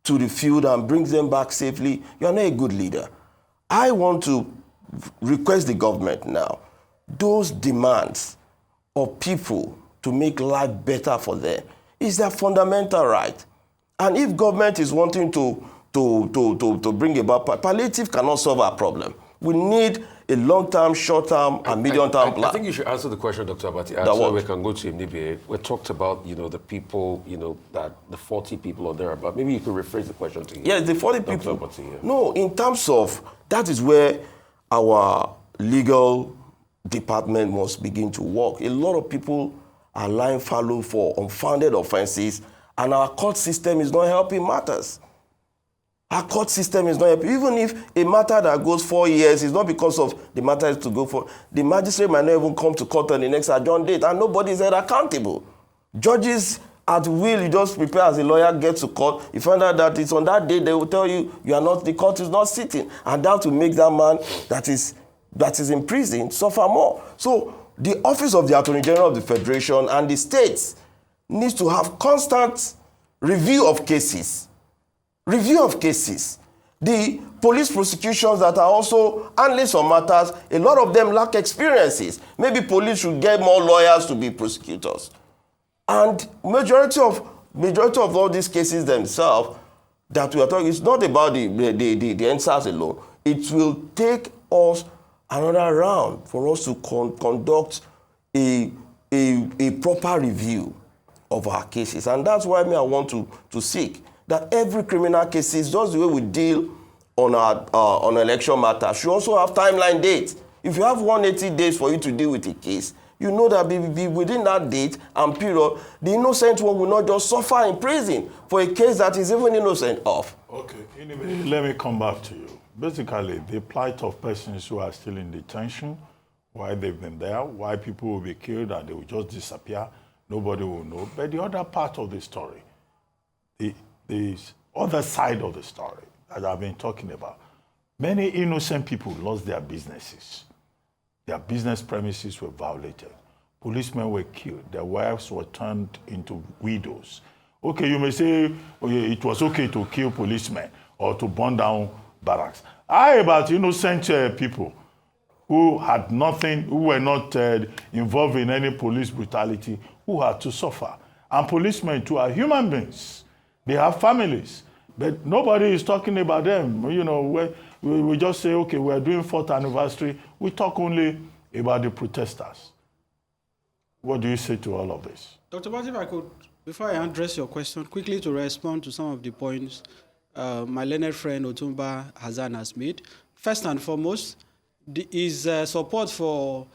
to the field and bring them back safely, you are not a good leader. I want to request the government now, those demands of people to make life better for them is their fundamental right. And if government is wanting to bring about, palliative cannot solve our problem. We need a long-term, short-term, and medium-term plan. I think you should answer the question, Dr. Abati. So we can go to Inibehe. We talked about, the people, that the 40 people are there, but maybe you could rephrase the question to you. Yes, the 40 people. Abati, yeah. No, in terms of, that is where our legal department must begin to work. A lot of people are lying fallow for unfounded offenses, and our court system is not helping matters. Our court system is not helping. Even if a matter that goes 4 years is not because of the matter is to go for, the magistrate might not even come to court on the next adjourned date, and nobody is held accountable. Judges at will, you just prepare as a lawyer, get to court, you find out that it's on that day, they will tell you, the court is not sitting, and that will make that man that is in prison suffer more. So the Office of the Attorney General of the Federation and the states needs to have constant review of cases. Review of cases. The police prosecutions that are also handling some matters, a lot of them lack experiences. Maybe police should get more lawyers to be prosecutors. And majority of all these cases themselves that we are talking, it's not about the Endsars alone. It will take us another round for us to conduct a proper review of our cases. And that's why I want to seek that every criminal case, is just the way we deal on election matters, should also have timeline dates. If you have 180 days for you to deal with a case, you know that within that date and period, the innocent one will not just suffer in prison for a case that is even innocent of. Okay, anyway, let me come back to you. Basically, the plight of persons who are still in detention, why they've been there, why people will be killed and they will just disappear, nobody will know. But the other part of the story, the other side of the story that I've been talking about, many innocent people lost their businesses. Their business premises were violated. Policemen were killed. Their wives were turned into widows. Okay, you may say it was okay to kill policemen or to burn down barracks. How about innocent people who had nothing, who were not involved in any police brutality, who had to suffer? And policemen too are human beings. They have families, but nobody is talking about them. We just say, okay, we're doing 4th anniversary. We talk only about the protesters. What do you say to all of this? Dr. Bati, if I could, before I address your question, quickly to respond to some of the points my learned friend Otumba Hassan has made. First and foremost, his support for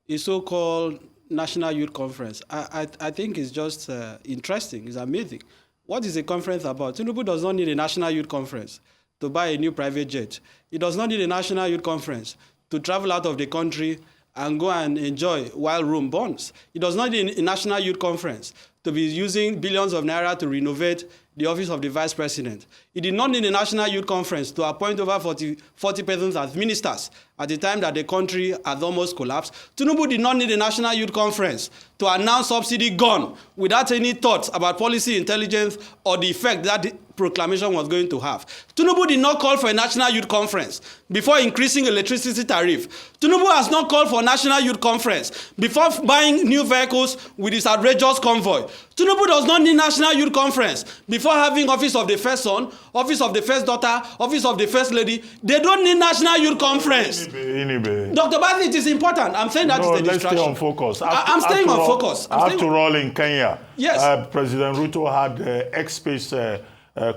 a so-called National Youth Conference. I think it's just interesting, it's amazing. What is a conference about? Tinubu does not need a National Youth Conference to buy a new private jet. He does not need a National Youth Conference to travel out of the country and go and enjoy while Rome burns. He does not need a National Youth Conference to be using billions of naira to renovate the office of the vice president. He did not need a National Youth Conference to appoint over 40 persons as ministers at the time that the country had almost collapsed. Tinubu did not need a National Youth Conference to announce subsidy gone without any thoughts about policy intelligence or the effect that the proclamation was going to have. Tinubu did not call for a National Youth Conference before increasing electricity tariff. Tinubu has not called for a National Youth Conference before buying new vehicles with his outrageous convoy. Tinubu does not need National Youth Conference before having Office of the First Son, Office of the First Daughter, Office of the First Lady. They don't need National Youth Conference. Inibehe. Dr. Bati, it is important. I'm saying that is the distraction. Let's stay on focus. I'm staying on focus. After all, in Kenya, yes. President Ruto had X-Space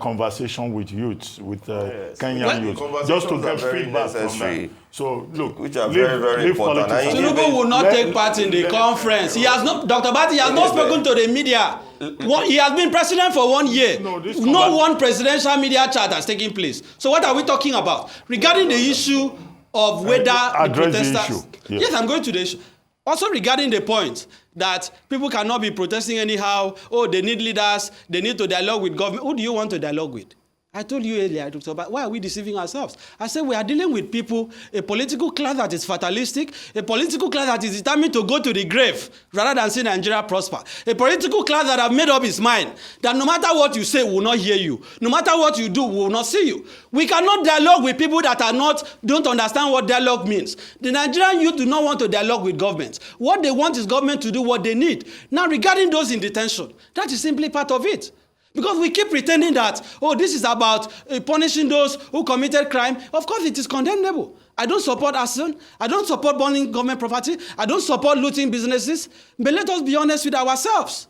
conversation with youths, with Kenyan youths, just to get feedback from them. So, look, which are very important. Tinubu will not take part in the conference. He has not, Dr. Bati has not spoken to the media. He has been president for 1 year. No one presidential media chat has taken place. So what are we talking about? Regarding the issue of whether the protesters... Yes, I'm going to the issue. Also regarding the point that people cannot be protesting anyhow, oh, they need leaders, they need to dialogue with government. Who do you want to dialogue with? I told you earlier, Dr. But why are we deceiving ourselves? I said we are dealing with people, a political class that is fatalistic, a political class that is determined to go to the grave rather than see Nigeria prosper, a political class that have made up its mind that no matter what you say, we will not hear you. No matter what you do, we will not see you. We cannot dialogue with people that don't understand what dialogue means. The Nigerian youth do not want to dialogue with government. What they want is government to do what they need. Now, regarding those in detention, that is simply part of it. Because we keep pretending that, oh, this is about punishing those who committed crime. Of course, it is condemnable. I don't support Hassan. I don't support burning government property. I don't support looting businesses. But let us be honest with ourselves.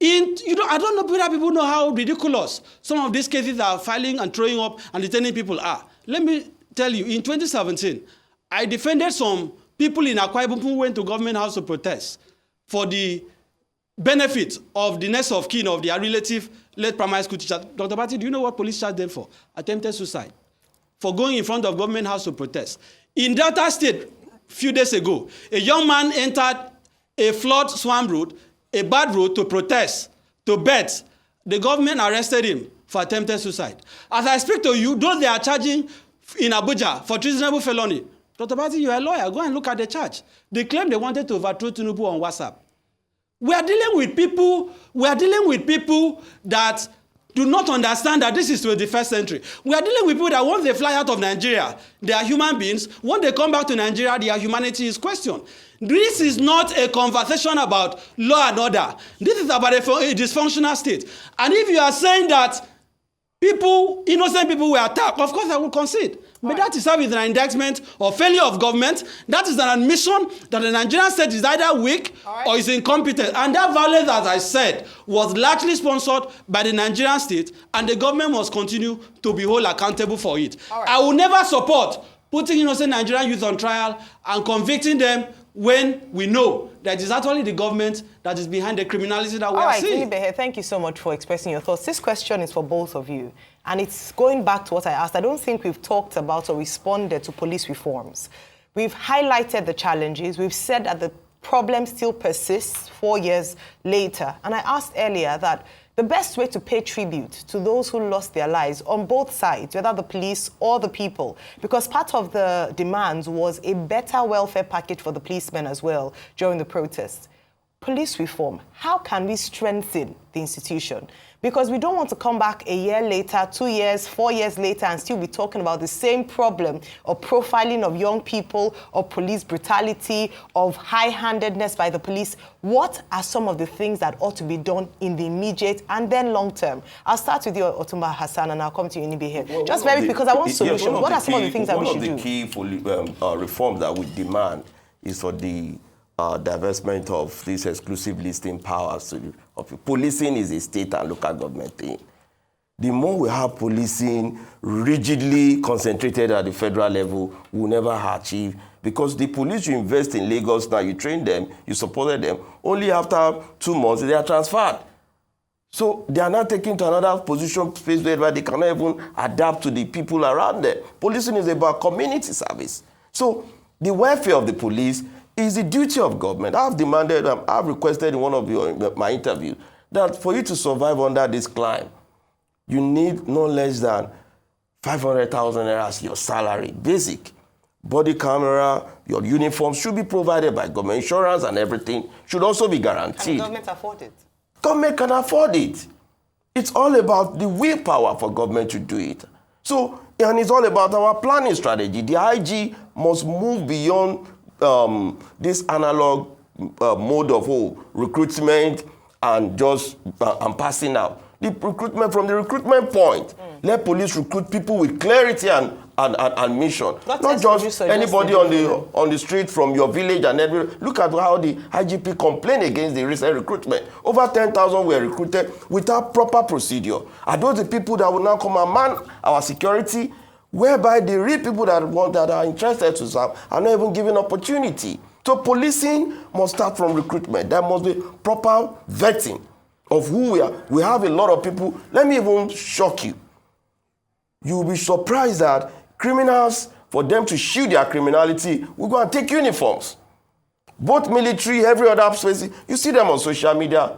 I don't know whether people know how ridiculous some of these cases are filing and throwing up and detaining people are. Let me tell you, in 2017, I defended some people in Akwa Ibom who went to government house to protest for the benefit of the next of kin of their relative late primary school teacher. Dr. Bati, do you know what police charged them for? Attempted suicide. For going in front of government house to protest. In Delta State, a few days ago, a young man entered a flood swamp road, a bad road to protest, to bet. The government arrested him for attempted suicide. As I speak to you, those they are charging in Abuja for treasonable felony. Dr. Bati, you are a lawyer. Go and look at the charge. They claim they wanted to overthrow Tinubu on WhatsApp. We are dealing with people that do not understand that this is 21st century. We are dealing with people that once they fly out of Nigeria, they are human beings. When they come back to Nigeria, their humanity is questioned. This is not a conversation about law and order. This is about a dysfunctional state. And if you are saying that innocent people were attacked, of course I will concede. But that itself is an indictment of failure of government. That is an admission that the Nigerian state is either weak or is incompetent. And that violence, as I said, was largely sponsored by the Nigerian state, and the government must continue to be held accountable for it. I will never support putting innocent Nigerian youth on trial and convicting them when we know that it is actually the government that is behind the criminality that we are seeing. Inibehe, thank you so much for expressing your thoughts. This question is for both of you, and it's going back to what I asked. I don't think we've talked about or responded to police reforms. We've highlighted the challenges. We've said that the problem still persists 4 years later. And I asked earlier that the best way to pay tribute to those who lost their lives on both sides, whether the police or the people, because part of the demands was a better welfare package for the policemen as well during the protests. Police reform, how can we strengthen the institution? Because we don't want to come back a year later, 2 years, 4 years later, and still be talking about the same problem of profiling of young people, of police brutality, of high-handedness by the police. What are some of the things that ought to be done in the immediate and then long term? I'll start with you, Otumba Hassan, and I'll come to you, Inibehe. Just very, because I want solutions. What are some of the things that we should do? One of the key reforms that we demand is for the divestment of these exclusive listing powers. Policing is a state and local government thing. The more we have policing rigidly concentrated at the federal level, we'll never achieve. Because the police you invest in Lagos now, you train them, you supported them, only after 2 months they are transferred. So they are now taken to another position space where they cannot even adapt to the people around them. Policing is about community service. So the welfare of the police is the duty of government. I've demanded, I've requested in one of my interviews that for you to survive under this climb, you need no less than 500,000 naira as your salary, basic. Body camera, your uniform should be provided by government. Insurance and everything should also be guaranteed. Can the government afford it? Government can afford it. It's all about the willpower for government to do it. So, and it's all about our planning strategy. The IG must move beyond this analog mode of recruitment and just passing out. The recruitment, from the recruitment point, let police recruit people with clarity and mission. Not just anybody on the street from your village and everywhere. Look at how the IGP complained against the recent recruitment. Over 10,000 were recruited without proper procedure. Are those the people that will now come and man our security? Whereby the real people that are interested to serve are not even given opportunity. So policing must start from recruitment. There must be proper vetting of who we are. We have a lot of people. Let me even shock you. You'll be surprised that criminals, for them to shield their criminality, will go and take uniforms. Both military, every other space. You see them on social media,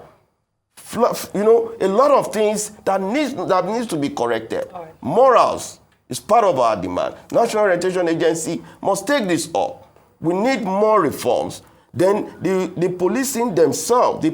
a lot of things that needs to be corrected. Right. Morals is part of our demand. National Orientation Agency must take this up. We need more reforms. Then the police themselves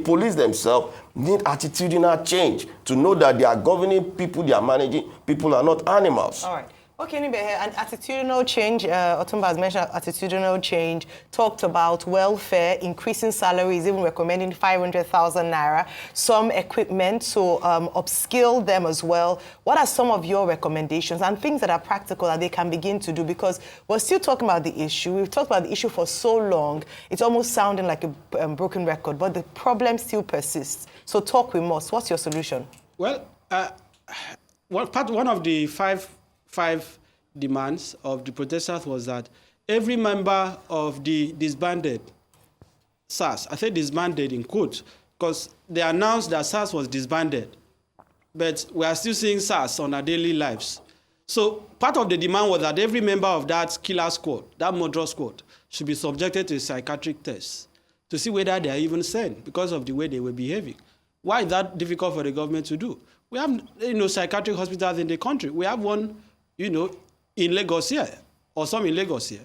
need attitudinal change to know that they are governing people, they are managing people, are not animals. All right. Okay, Inibehe, and attitudinal change, Otumba has mentioned attitudinal change, talked about welfare, increasing salaries, even recommending 500,000 naira, some equipment to upskill them as well. What are some of your recommendations and things that are practical that they can begin to do? Because we're still talking about the issue. We've talked about the issue for so long, it's almost sounding like a broken record, but the problem still persists. So talk with us. What's your solution? Well, one of the five demands of the protesters was that every member of the disbanded SARS, I say disbanded in quotes, because they announced that SARS was disbanded, but we are still seeing SARS on our daily lives. So part of the demand was that every member of that killer squad, that murder squad, should be subjected to a psychiatric test to see whether they are even sane because of the way they were behaving. Why is that difficult for the government to do? We have, psychiatric hospitals in the country. We have one, in Lagos here, or some in Lagos here.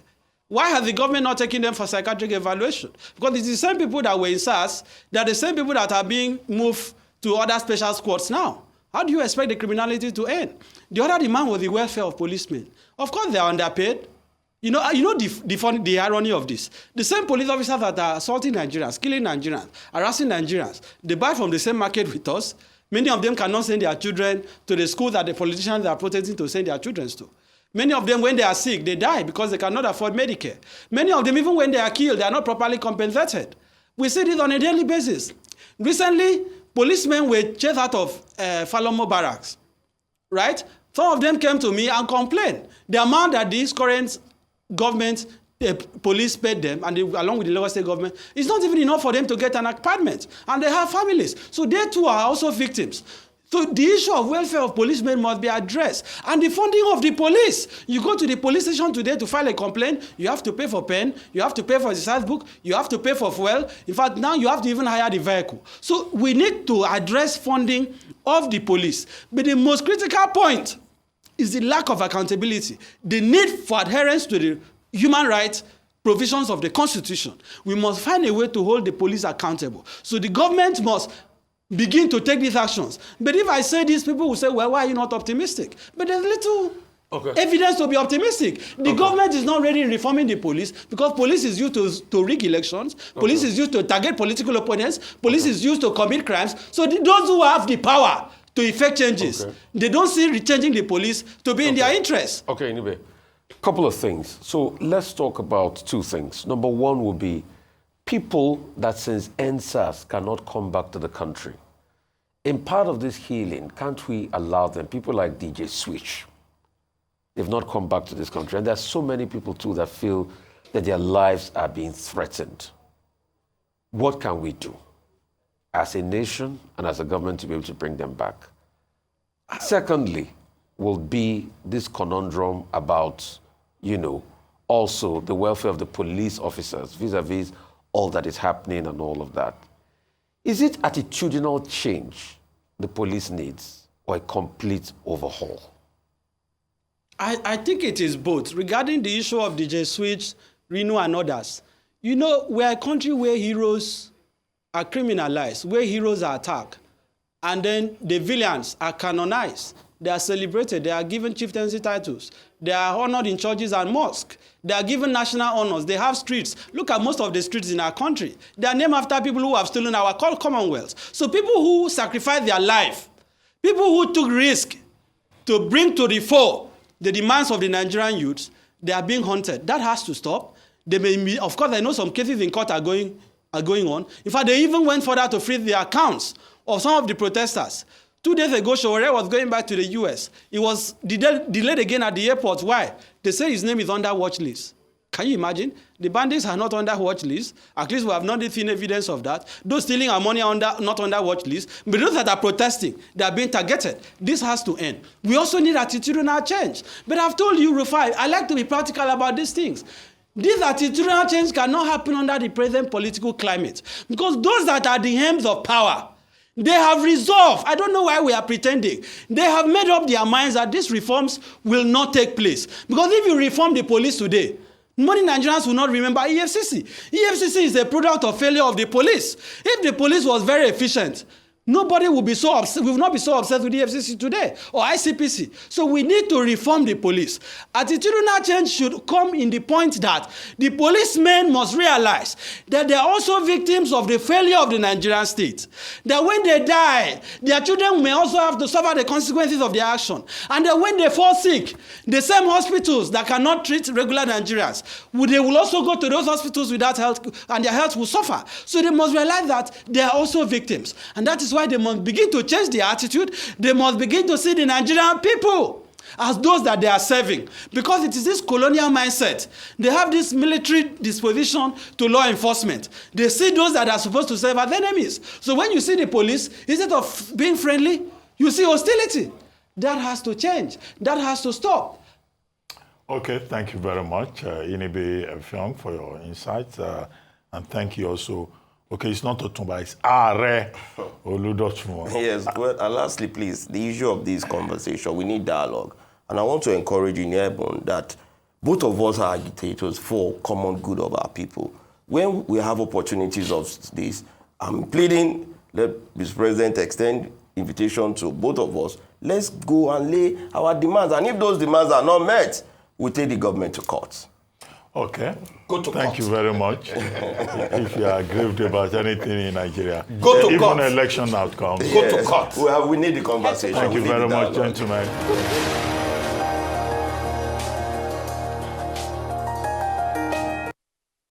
Why has the government not taken them for psychiatric evaluation? Because it's the same people that were in SARS, they're the same people that are being moved to other special squads now. How do you expect the criminality to end? The other demand was the welfare of policemen. Of course, they are underpaid. The irony of this. The same police officers that are assaulting Nigerians, killing Nigerians, harassing Nigerians, they buy from the same market with us. Many of them cannot send their children to the schools that the politicians are protesting to send their children to. Many of them, when they are sick, they die because they cannot afford Medicare. Many of them, even when they are killed, they are not properly compensated. We see this on a daily basis. Recently, policemen were chased out of Falomo barracks, right? Some of them came to me and complained. The amount that this current government, the police paid them, and along with the Lagos State government, it's not even enough for them to get an apartment. And they have families. So they too are also victims. So the issue of welfare of policemen must be addressed. And the funding of the police. You go to the police station today to file a complaint, you have to pay for pen, you have to pay for the exercise book, you have to pay for fuel. In fact, now you have to even hire the vehicle. So we need to address funding of the police. But the most critical point is the lack of accountability, the need for adherence to the human rights provisions of the Constitution. We must find a way to hold the police accountable. So the government must begin to take these actions. But if I say this, people will say, well, why are you not optimistic? But there's little evidence to be optimistic. The government is not ready in reforming the police because police is used to rig elections. Police is used to target political opponents. Police is used to commit crimes. So those who have the power to effect changes, they don't see changing the police to be in their interest. Okay, Inibehe. Couple of things. So let's talk about two things. Number one will be people that since Endsars cannot come back to the country. In part of this healing, can't we allow them, people like DJ Switch, they've not come back to this country. And there's so many people too that feel that their lives are being threatened. What can we do as a nation and as a government to be able to bring them back? Secondly, will be this conundrum about, also the welfare of the police officers vis-a-vis all that is happening and all of that. Is it attitudinal change the police needs or a complete overhaul? I think it is both. Regarding the issue of DJ Switch, Reno and others, we're a country where heroes are criminalized, where heroes are attacked, and then the villains are canonized. They are celebrated. They are given chieftaincy titles. They are honored in churches and mosques. They are given national honors. They have streets. Look at most of the streets in our country. They are named after people who have stolen our commonwealth. So people who sacrificed their life, people who took risk to bring to the fore the demands of the Nigerian youths, they are being haunted. That has to stop. They may be, of course, I know some cases in court are going on. In fact, they even went further to freeze the accounts of some of the protesters. 2 days ago, Showore was going back to the US. He was delayed again at the airport. Why? They say his name is under watch list. Can you imagine? The bandits are not under watch list. At least we have not seen evidence of that. Those stealing our money are not under watch list. But those that are protesting, they are being targeted. This has to end. We also need attitudinal change. But I've told you, Rufai, I like to be practical about these things. This attitudinal change cannot happen under the present political climate. Because those that are the helms of power, They have resolved. I don't know why we are pretending. They have made up their minds that these reforms will not take place. Because if you reform the police today, many Nigerians will not remember EFCC. EFCC is a product of failure of the police. If the police was very efficient, nobody will be so upset, will not be so upset with the EFCC today or ICPC. So we need to reform the police. Attitudinal change should come in the point that the policemen must realize that they are also victims of the failure of the Nigerian state. That when they die, their children may also have to suffer the consequences of their action. And that when they fall sick, the same hospitals that cannot treat regular Nigerians, they will also go to those hospitals without health, and their health will suffer. So they must realize that they are also victims. And that is why they must begin to change their attitude. They must begin to see the Nigerian people as those that they are serving. Because it is this colonial mindset. They have this military disposition to law enforcement. They see those that are supposed to serve as enemies. So when you see the police, instead of being friendly, you see hostility. That has to change. That has to stop. Okay, thank you very much, Inibehe Effiong, for your insights. And thank you also. Okay, it's not Otumba, it's Are Oludotun. Yes, well, and lastly, please, the issue of this conversation, we need dialogue. And I want to encourage in Airborne that both of us are agitators for common good of our people. When we have opportunities of this, I'm pleading, let Mr. President extend invitation to both of us. Let's go and lay our demands. And if those demands are not met, we'll take the government to court. Okay. Go to Thank court. you very much. If you are aggrieved about anything in Nigeria, Go to even court. election outcomes. Go to court. We need the conversation. Thank you We need very the much, dialogue. gentlemen.